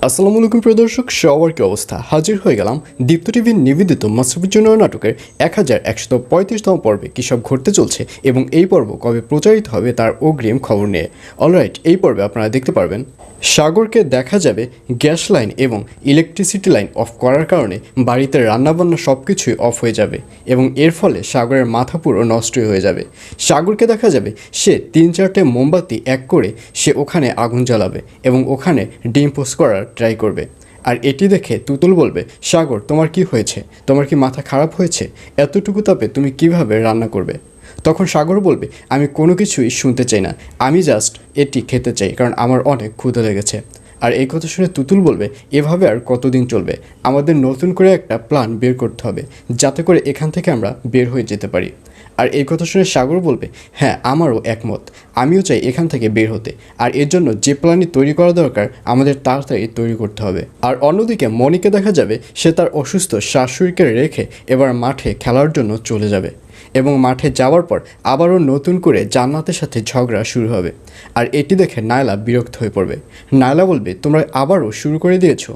আসসালামু আলাইকুম প্রিয় দর্শক, সবার কি অবস্থা? হাজির হয়ে গেলাম দীপ্ত টিভির নিবেদিত মাশরাফি জুনিয়র নাটকের 1135তম পর্বে কী সব ঘটতে চলছে এবং এই পর্ব কবে প্রচারিত হবে তার অগ্রিম খবর নিয়ে। অলরাইট, এই পর্বে আপনারা দেখতে পারবেন সাগরকে দেখা যাবে গ্যাস লাইন এবং ইলেকট্রিসিটি লাইন অফ করার কারণে বাড়িতে রান্নাবান্না সব কিছুই অফ হয়ে যাবে এবং এর ফলে সাগরের মাথা পুরো নষ্টই হয়ে যাবে। সাগরকে দেখা যাবে সে 3-4টে মোমবাতি এক করে সে ওখানে আগুন জ্বালাবে এবং ওখানে ডিম পোস্ট করার ট্রাই করবে। আর এটি দেখে তুতুল বলবে, সাগর তোমার কি হয়েছে? তোমার কি মাথা খারাপ হয়েছে? এতটুকু তাপে তুমি কিভাবে রান্না করবে? তখন সাগর বলবে, আমি কোনো কিছুই শুনতে চাই না, আমি জাস্ট এটি খেতে চাই কারণ আমার অনেক ক্ষুধা লেগেছে। আর এই কথা শুনে তুতুল বলবে, এভাবে আর কতদিন চলবে? আমাদের নতুন করে একটা প্ল্যান বের করতে হবে যাতে করে এখান থেকে আমরা বের হয়ে যেতে পারি। আর এই কথা শুনে সাগর বলবে, হ্যাঁ আমারও একমত, আমিও চাই এখান থেকে বের হতে। আর এর জন্য যে প্ল্যানই তৈরি করা দরকার আমাদের তাড়াতাড়ি তৈরি করতে হবে। আর অন্যদিকে মনিকে দেখা যাবে সে তার অসুস্থ শাশুড়িকে রেখে এবার মাঠে খেলার জন্য চলে যাবে এবং মাঠে যাওয়ার পর আবারও নতুন করে জান্নাতের সাথে ঝগড়া শুরু হবে। আর এটি দেখে নায়লা বিরক্ত হয়ে পড়বে। নায়লা বলবে, তোমরা আবারও শুরু করে দিয়েছো?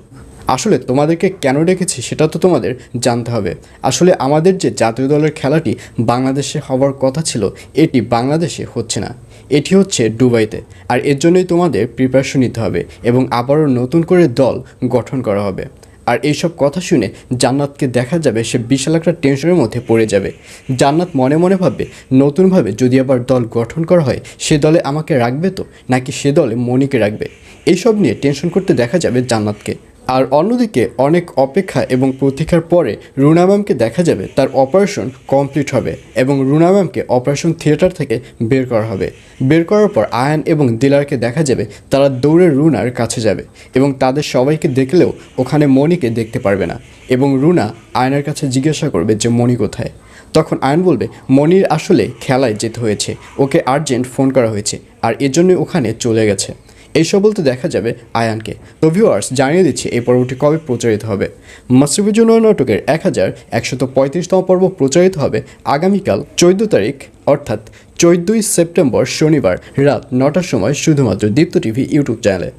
আসলে তোমাদেরকে কেন ডেকেছি সেটা তো তোমাদের জানতে হবে। আসলে আমাদের যে জাতীয় দলের খেলাটি বাংলাদেশে হওয়ার কথা ছিল এটি বাংলাদেশে হচ্ছে না, এটি হচ্ছে দুবাইতে। আর এর জন্যই তোমাদের প্রিপারেশন নিতে হবে এবং আবারও নতুন করে দল গঠন করা হবে। আর এইসব কথা শুনে জান্নাতকে দেখা যাবে সে বিশাল একটা টেনশনের মধ্যে পড়ে যাবে। জান্নাত মনে মনে ভাববে, নতুনভাবে যদি আবার দল গঠন করা হয় সে দলে আমাকে রাখবে তো, নাকি সে দলে মনিকে রাখবে? এইসব নিয়ে টেনশন করতে দেখা যাবে জান্নাতকে। আর অন্যদিকে অনেক অপেক্ষা এবং প্রতীক্ষার পরে রুনা ম্যামকে দেখা যাবে তার অপারেশন কমপ্লিট হবে এবং রুনা ম্যামকে অপারেশন থিয়েটার থেকে বের করা হবে। বের করার পর আয়ান এবং দিলারকে দেখা যাবে তারা দৌড়ে রুনার কাছে যাবে এবং তাদের সবাইকে দেখলেও ওখানে মনিকে দেখতে পারবে না এবং রুনা আয়নের কাছে জিজ্ঞাসা করবে যে মনি কোথায়। তখন আয়ন বলবে, মনির আসলে খেলায় যেতে হয়েছে, ওকে আর্জেন্ট ফোন করা হয়েছে আর এর জন্যই ওখানে চলে গেছে। এইসব বলতে দেখা যাবে আয়ানকে। তো ভিউয়ার্স, জানিয়ে দিচ্ছি এই পর্বটি কবে প্রচারিত হবে। মাশরাফি জুনিয়র নাটকের 1135তম পর্ব প্রচারিত হবে আগামীকাল 14 তারিখ অর্থাৎ 14ই সেপ্টেম্বর শনিবার রাত 9টার সময় শুধুমাত্র দীপ্ত টিভি ইউটিউব চ্যানেলে।